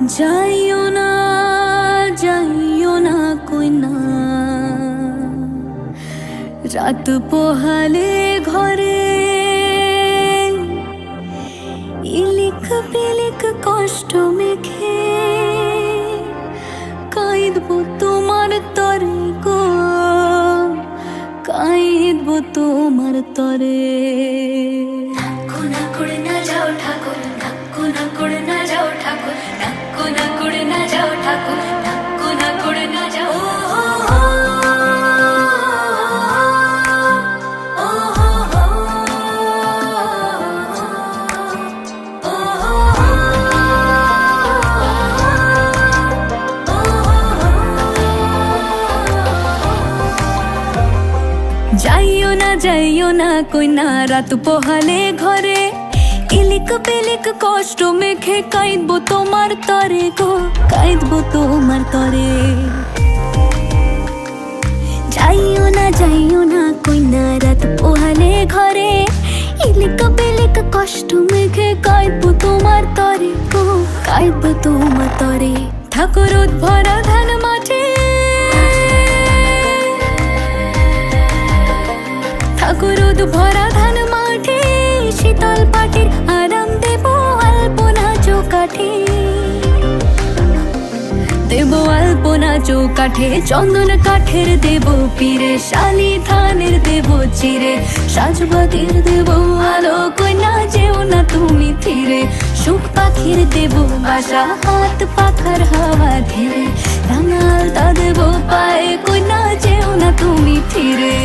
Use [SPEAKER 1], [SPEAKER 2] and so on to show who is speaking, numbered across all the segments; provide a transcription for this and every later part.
[SPEAKER 1] যাইও না যাইও না কই না, রাত পোহালে ঘরে ইলিক পিলিক কষ্ট মেখে কাঁদবো তোমার তরে গো, কাঁদবো তোমার তরে। নাক্কু না করে না যাও ঠাকুর, নাক্কু না করে না যাও ঠাকুর, নাক্কু না করে না যাও ঠাকুর, নাক্কু না করে না যাও। যাইও না কই না, রাত পোহালে ঘরে ইলিক পিলিক কষ্ট মেখে কাঁদবো তোমার তরে গো, কাঁদবো তোমার তরে। যাইও না কই না, রাত পোহালে ঘরে ইলিক পিলিক কষ্ট মেখে কাঁদবো তোমার তরে গো, কাঁদবো তোমার তরে। ঠাকুর ভরা ধান মাঠে, ঠাকুর ভরা ধান মাঠে শীতল পাটির আরাম দেব আলপনা চৌকাঠে, দেব আলপনা চৌকাঠে। চন্দন কাঠের দেব পীরে, শালি ধানের দেব চিরে, সাজবাতির দেব আলো কইনা যেও না তুমি ফিরে। সুখ পাখির দেব বাসা, হাত পাখার হাওয়া ধীরে, রাঙালতা দেব পায়ে কইনা যেও না তুমি ফিরে।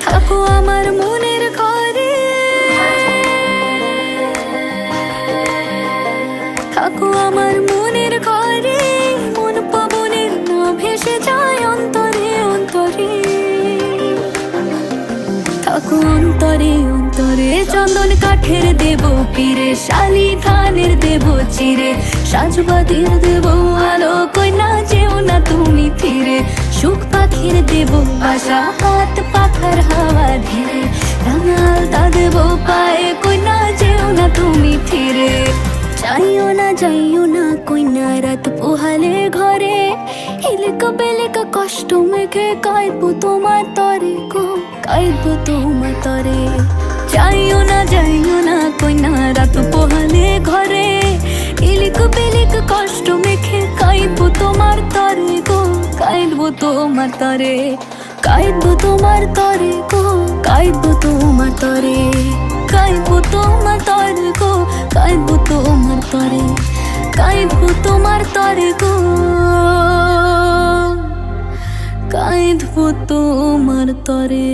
[SPEAKER 1] থাকো আমার মনের ঘরে, থাকো আমার মনের ঘরে, মন পবনের না ভেসে যায় অন্তরে অন্তরে। থাকো অন্তরে অন্তরে, চন্দন কাঠের দেব পীরে, শালি ধানের দেব চিরে, সাজবাতির দেব আলো কইনা যেও না তুমি ফিরে। সুখ পাখির দেব বাসা, হাত পাখার হাওয়া ধীরে, রাঙালতা দেব পায়ে কইনা যেও না তুমি ফিরে। যাইও না কইনা, রাত পোহালে ঘরে ইলিক পিলিক কষ্ট মেখে কাঁদবো তোমার তরে গো, কাঁদবো তোমার তরে। যাইও না কইনা, রাত পোহালে ঘরে ইলিক পিলিক কষ্ট মেখে কাঁদবো তোমার তরে গো, কাঁদবো তোমার তরে, কাঁদবো তোমার তরে গো, কাঁদবো তোমার তরে, কাঁদবো তোমার তরে গো, কাঁদবো তোমার তরে, কাঁদবো তোমার তরে গো, কাঁদবো তোমার তরে।